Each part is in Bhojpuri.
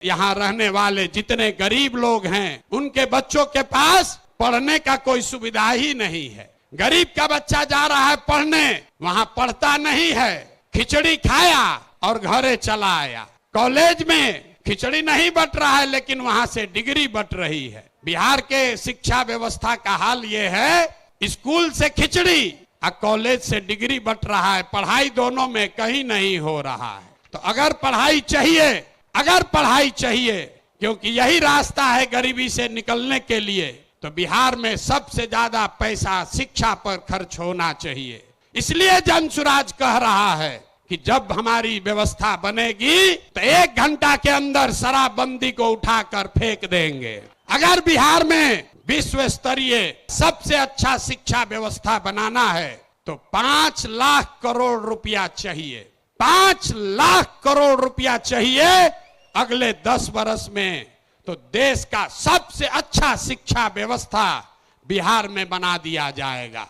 यहाँ रहने वाले जितने गरीब लोग हैं उनके बच्चों के पास पढ़ने का कोई सुविधा ही नहीं है। गरीब का बच्चा जा रहा है पढ़ने, वहाँ पढ़ता नहीं है, खिचड़ी खाया और घरे चला आया। कॉलेज में खिचड़ी नहीं बट रहा है लेकिन वहाँ से डिग्री बट रही है। बिहार के शिक्षा व्यवस्था का हाल ये है, स्कूल से खिचड़ी और कॉलेज से डिग्री बट रहा है, पढ़ाई दोनों में कहीं नहीं हो रहा है। तो अगर पढ़ाई चाहिए क्योंकि यही रास्ता है गरीबी से निकलने के लिए, तो बिहार में सबसे ज्यादा पैसा शिक्षा पर खर्च होना चाहिए। इसलिए जनसुराज कह रहा है कि जब हमारी व्यवस्था बनेगी तो 1 घंटा के अंदर शराबबंदी को उठाकर फेंक देंगे। अगर बिहार में विश्व स्तरीय सबसे अच्छा शिक्षा व्यवस्था बनाना है तो 5 लाख करोड़ रुपया चाहिए। 5 लाख करोड़ रुपया चाहिए अगले 10 वर्ष में, तो देश का सबसे अच्छा शिक्षा व्यवस्था बिहार में बना दिया जाएगा।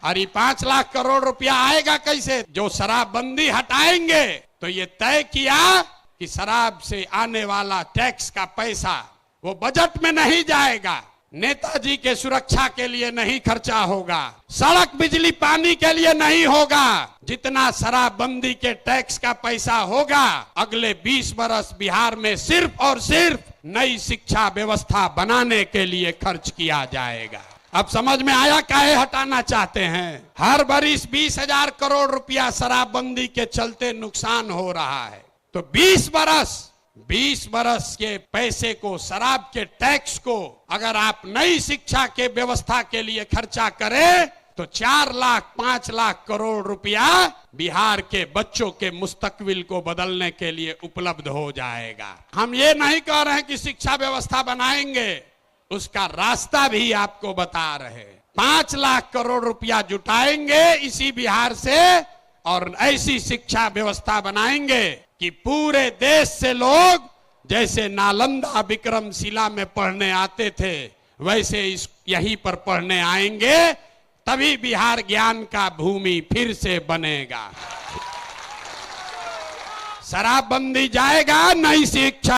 और ये 5 लाख करोड़ रुपया आएगा कैसे? जो शराबबंदी हटाएंगे तो ये तय किया कि शराब से आने वाला टैक्स का पैसा वो बजट में नहीं जाएगा, नेताजी के सुरक्षा के लिए नहीं खर्चा होगा, सड़क बिजली पानी के लिए नहीं होगा। जितना शराबबंदी के टैक्स का पैसा होगा अगले 20 वर्ष बिहार में सिर्फ और सिर्फ नई शिक्षा व्यवस्था बनाने के लिए खर्च किया जाएगा। अब समझ में आया काहे हटाना चाहते हैं? हर बरिस 20,000 करोड़ रुपया शराबबंदी के चलते नुकसान हो रहा है, तो 20 बरस के पैसे को, शराब के टैक्स को अगर आप नई शिक्षा के व्यवस्था के लिए खर्चा करें तो 4 लाख 5 लाख करोड़ रुपया बिहार के बच्चों के मुस्तकबिल को बदलने के लिए उपलब्ध हो जाएगा। हम ये नहीं कह रहे हैं कि शिक्षा व्यवस्था बनाएंगे, उसका रास्ता भी आपको बता रहे। 5 लाख करोड़ रुपया जुटाएंगे इसी बिहार से और ऐसी शिक्षा व्यवस्था बनाएंगे कि पूरे देश से लोग जैसे नालंदा विक्रमशिला में पढ़ने आते थे वैसे यहीं पर पढ़ने आएंगे, तभी बिहार ज्ञान का भूमि फिर से बनेगा। शराबबंदी जाएगा, नई शिक्षा